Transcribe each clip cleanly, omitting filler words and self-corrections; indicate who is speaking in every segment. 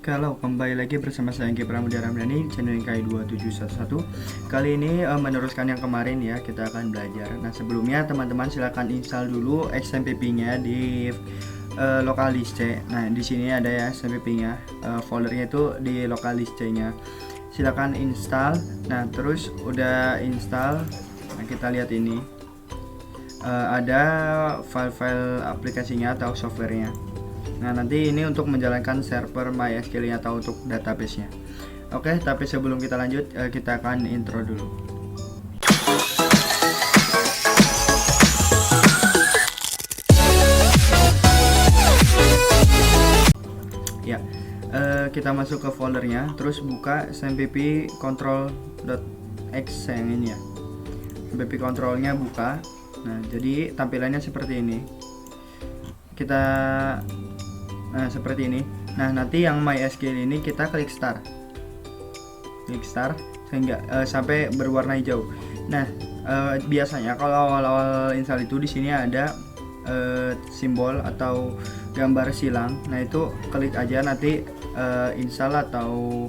Speaker 1: Kalau kembali lagi bersama saya Anggi Pramudia Ramdhani, channel KI2711. Kali ini meneruskan yang kemarin ya, kita akan belajar. Nah sebelumnya teman-teman silahkan install dulu XMPP-nya di local disk C. Nah di sini ada ya XMPP-nya, foldernya itu di local disk C-nya. Silahkan install. Nah terus udah install, nah kita lihat ini ada file-file aplikasinya atau softwarenya. Nah nanti ini untuk menjalankan server MySQL atau untuk database-nya. Oke, tapi sebelum kita lanjut, kita akan intro dulu. Ya, kita masuk ke foldernya, terus buka smpp control.x yang ini ya. Smpp controlnya buka. Nah jadi tampilannya seperti ini. Nah seperti ini. Nah nanti yang MySQL ini kita klik start sehingga sampai berwarna hijau. Nah biasanya kalau awal-awal install itu di sini ada simbol atau gambar silang. Nah itu klik aja, nanti install atau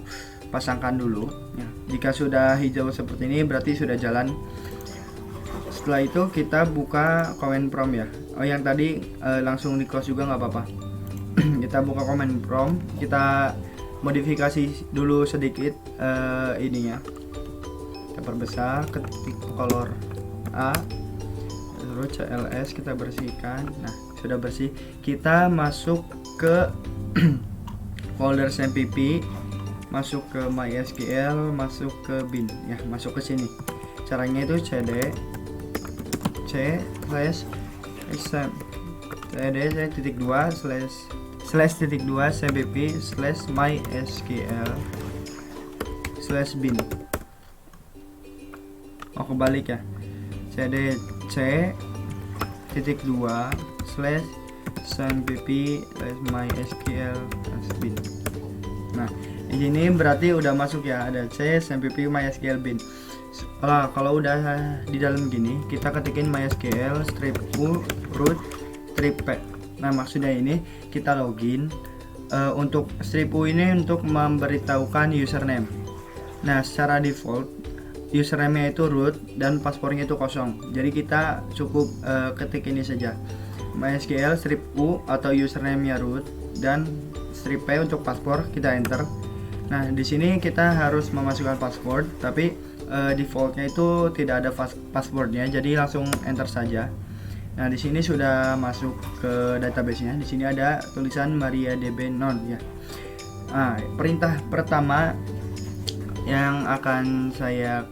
Speaker 1: pasangkan dulu ya. Jika sudah hijau seperti ini berarti sudah jalan. Setelah itu kita buka command prompt ya. Oh yang tadi langsung di close juga nggak apa-apa. Kita buka command prompt, kita modifikasi dulu sedikit ininya. Kita perbesar, ketik color A, terus CLS kita bersihkan. Nah sudah bersih, kita masuk ke folder SMPP, masuk ke MySQL, masuk ke bin ya, masuk ke sini. Caranya itu cd c /cd/2//cmpp /mysql/bin. Oh kebalik ya, cd c.2/cmpp/mysql/bin. Nah di sini berarti udah masuk ya, ada c cmpp mysql bin. Kalau udah di dalam gini, kita ketikin mysql -u root -p. Nah maksudnya ini kita login. Untuk -u ini untuk memberitahukan username. Nah secara default username-nya itu root dan passwordnya itu kosong. Jadi kita cukup ketik ini saja, mysql -u atau username-nya root dan -p untuk password, kita enter. Nah di sini kita harus memasukkan password, tapi defaultnya itu tidak ada passwordnya, jadi langsung enter saja. Nah di sini sudah masuk ke database-nya. Di sini ada tulisan MariaDB none ya. Nah perintah pertama yang akan saya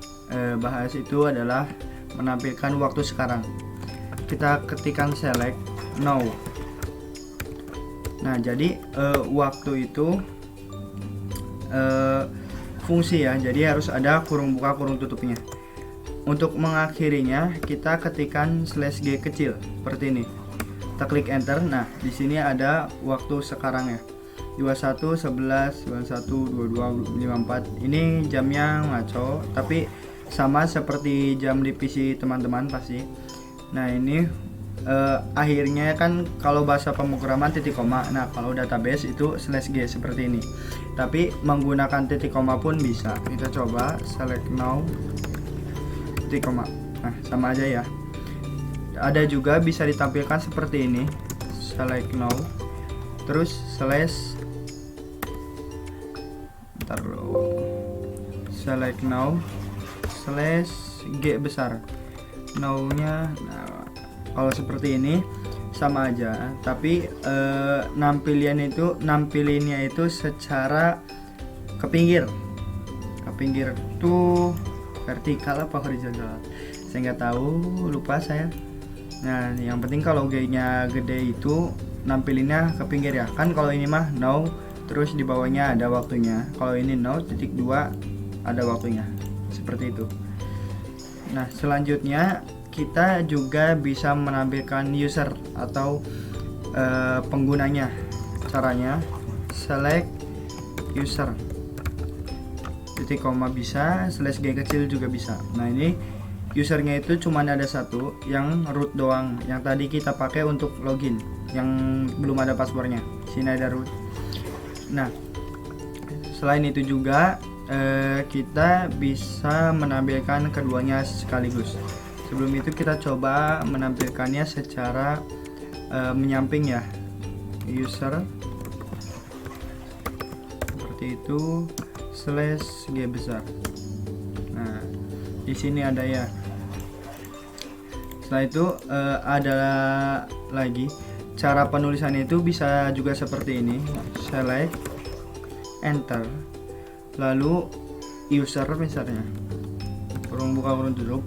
Speaker 1: bahas itu adalah menampilkan waktu sekarang. Kita ketikkan select now. Nah jadi waktu itu fungsi ya, jadi harus ada kurung buka kurung tutupnya. Untuk mengakhirinya kita ketikkan /g kecil seperti ini. Kita klik enter. Nah di sini ada waktu sekarang ya, 21 11 21 22 54. Ini jamnya ngaco, tapi sama seperti jam di PC teman-teman pasti. Nah ini akhirnya kan kalau bahasa pemrograman titik koma. Nah kalau database itu /g seperti ini, tapi menggunakan titik koma pun bisa. Kita coba select now titik koma. Nah sama aja ya. Ada juga bisa ditampilkan seperti ini, select now terus select now /g besar now nya. Nah kalau seperti ini sama aja, tapi nampilinnya itu secara ke pinggir tuh vertikal apa horizontal, saya nggak tahu, lupa saya. Nah yang penting kalau G-nya gede itu nampilinnya ke pinggir ya. Kan kalau ini mah now terus di bawahnya ada waktunya, kalau ini now titik 2 ada waktunya, seperti itu. Nah selanjutnya kita juga bisa menampilkan user atau penggunanya. Caranya select user titik koma bisa, /g kecil juga bisa. Nah ini usernya itu cuma ada satu, yang root doang, yang tadi kita pakai untuk login, yang belum ada passwordnya. Sini ada root. Nah selain itu juga kita bisa menampilkan keduanya sekaligus. Sebelum itu kita coba menampilkannya secara menyamping ya. User seperti itu /g besar. Nah, di sini ada ya. Setelah itu ada lagi cara penulisannya itu bisa juga seperti ini. Select, enter, lalu user misalnya, kurung buka kurung tutup,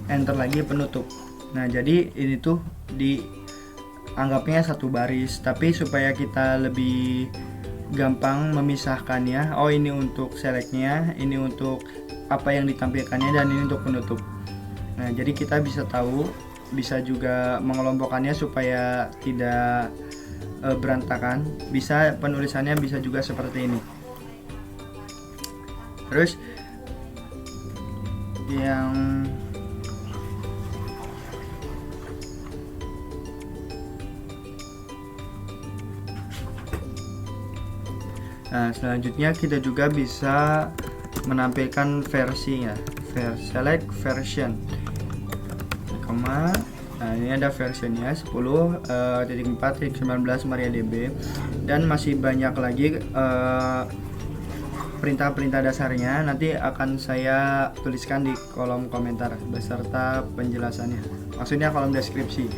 Speaker 1: enter lagi penutup. Nah, jadi ini tuh dianggapnya satu baris, tapi supaya kita lebih gampang memisahkannya, oh ini untuk selectnya, ini untuk apa yang ditampilkannya, dan ini untuk penutup. Nah, jadi kita bisa tahu, bisa juga mengelompokkannya supaya tidak berantakan. Bisa penulisannya bisa juga seperti ini. Terus yang selanjutnya kita juga bisa menampilkan versinya. Select version, nah ini ada versionnya 10.4.19 MariaDB, dan masih banyak lagi perintah-perintah dasarnya. Nanti akan saya tuliskan di kolom komentar beserta penjelasannya, maksudnya kolom deskripsi.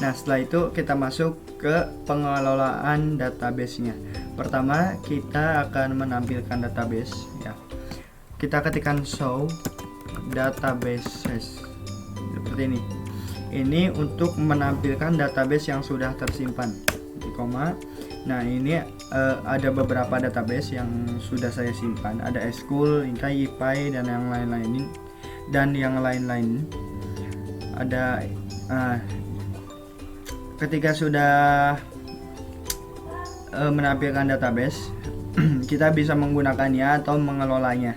Speaker 1: Nah, setelah itu kita masuk ke pengelolaan database-nya. Pertama, kita akan menampilkan database ya. Kita ketikkan show databases seperti ini. Ini untuk menampilkan database yang sudah tersimpan. Nah, ini ada beberapa database yang sudah saya simpan. Ada School, Inkai, IPAI, dan yang lain-lain. Ada ketika sudah menampilkan database, kita bisa menggunakannya atau mengelolanya.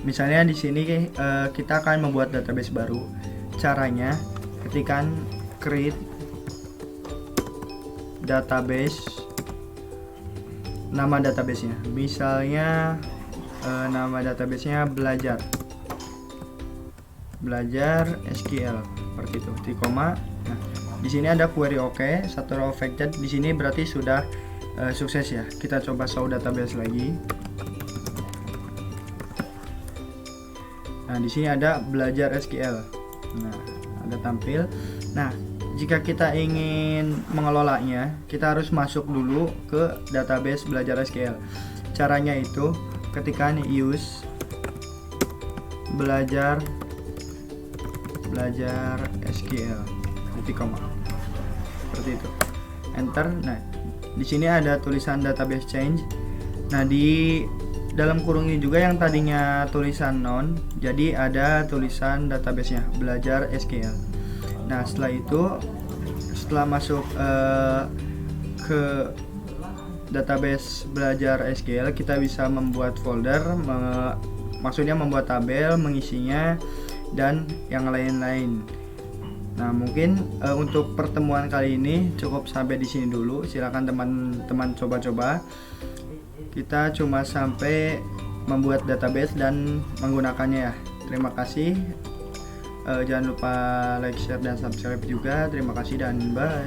Speaker 1: Misalnya di sini kita akan membuat database baru. Caranya ketikkan create database, nama databasenya. Misalnya nama databasenya belajar SQL seperti itu. Nah, di sini ada query OK, satu row affected. Di sini berarti sudah sukses ya. Kita coba show database lagi. Nah, di sini ada belajar SQL. Nah, ada tampil. Nah, jika kita ingin mengelolanya, kita harus masuk dulu ke database belajar SQL. Caranya itu ketikkan use belajar SQL seperti itu, enter. Nah, di sini ada tulisan database change. Nah, di dalam kurung ini juga yang tadinya tulisan non, jadi ada tulisan databasenya belajar SQL. Nah, setelah masuk ke database belajar SQL, kita bisa membuat folder, maksudnya membuat tabel, mengisinya, dan yang lain-lain. Nah, mungkin untuk pertemuan kali ini cukup sampai di sini dulu. Silakan teman-teman coba-coba. Kita cuma sampai membuat database dan menggunakannya ya. Terima kasih. Jangan lupa like, share, dan subscribe juga. Terima kasih dan bye.